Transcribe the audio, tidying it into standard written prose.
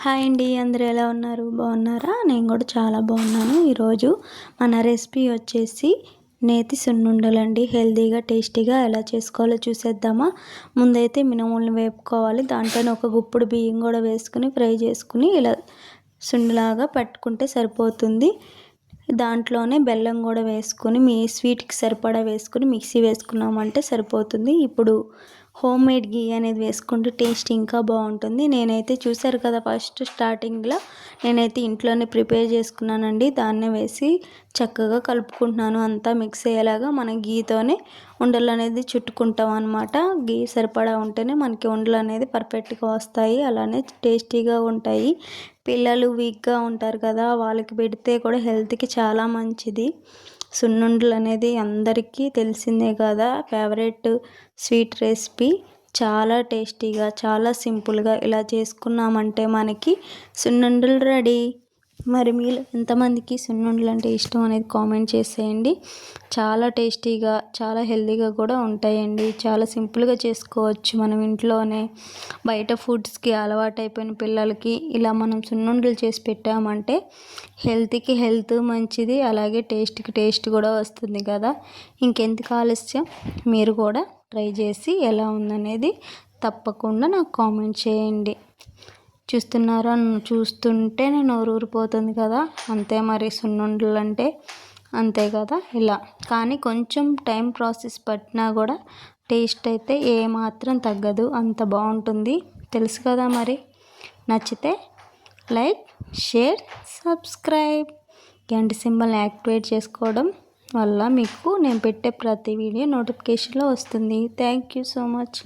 Hi అండి, అందరూ ఎలా ఉన్నారు? బాగున్నారా? నేను కూడా చాలా బాగున్నాను. ఈరోజు మన రెసిపీ వచ్చేసి నేతి సున్నుండలండి. హెల్తీగా టేస్టీగా ఎలా చేసుకోవాలో చూసేద్దామా. ముందైతే మినుములను వేపుకోవాలి. దాంట్లోనే ఒక గుప్పుడు బియ్యం కూడా వేసుకుని ఫ్రై చేసుకుని ఇలా సుండులాగా పట్టుకుంటే సరిపోతుంది. దాంట్లోనే బెల్లం కూడా వేసుకొని మీ స్వీట్కి సరిపడా వేసుకుని మిక్సీ వేసుకున్నామంటే సరిపోతుంది. ఇప్పుడు హోమ్ మేడ్ గీ అనేది వేసుకుంటే టేస్ట్ ఇంకా బాగుంటుంది. నేనైతే చూసారు కదా, ఫస్ట్ స్టార్టింగ్లో నేనైతే ఇంట్లోనే ప్రిపేర్ చేసుకున్నానండి. దాన్నే వేసి చక్కగా కలుపుకుంటున్నాను. అంతా మిక్స్ అయ్యేలాగా మనం గీతోనే ఉండలు అనేది చుట్టుకుంటాం అనమాట. గీ సరిపడా ఉంటేనే మనకి ఉండలు అనేది పర్ఫెక్ట్గా వస్తాయి, అలానే టేస్టీగా ఉంటాయి. పిల్లలు వీక్గా ఉంటారు కదా, వాళ్ళకి పెడితే కూడా హెల్త్కి చాలా మంచిది. సున్నుండలు అనేది అందరికీ తెలిసిందే కదా, ఫేవరెట్ స్వీట్ రెసిపీ. చాలా టేస్టీగా చాలా సింపుల్గా ఇలా చేసుకున్నామంటే మనకి సున్నుండలు రెడీ. మరి మీలో ఎంతమందికి సున్నుండలు అంటే ఇష్టం అనేది కామెంట్ చేసేయండి. చాలా టేస్టీగా చాలా హెల్తీగా కూడా ఉంటాయండి. చాలా సింపుల్గా చేసుకోవచ్చు మనం ఇంట్లోనే. బయట ఫుడ్స్కి అలవాటు అయిపోయిన పిల్లలకి ఇలా మనం సున్నుండలు చేసి పెట్టామంటే హెల్త్కి హెల్త్ మంచిది, అలాగే టేస్ట్కి టేస్ట్ కూడా వస్తుంది కదా. ఇంకెందుకు ఆలస్యం, మీరు కూడా ట్రై చేసి ఎలా ఉందనేది తప్పకుండా నాకు కామెంట్ చేయండి. చూస్తున్నారా, చూస్తుంటే నేను ఊరిపోతుంది కదా. అంతే మరి, సున్నుండలు అంటే అంతే కదా ఇలా. కానీ కొంచెం టైం ప్రాసెస్ పట్టినా కూడా టేస్ట్ అయితే ఏమాత్రం తగ్గదు, అంత బాగుంటుంది. తెలుసు కదా మరి. నచ్చితే లైక్, షేర్, సబ్స్క్రైబ్, గంట సింబల్ని యాక్టివేట్ చేసుకోవడం వల్ల మీకు నేను పెట్టే ప్రతి వీడియో నోటిఫికేషన్లో వస్తుంది. Thank you so much.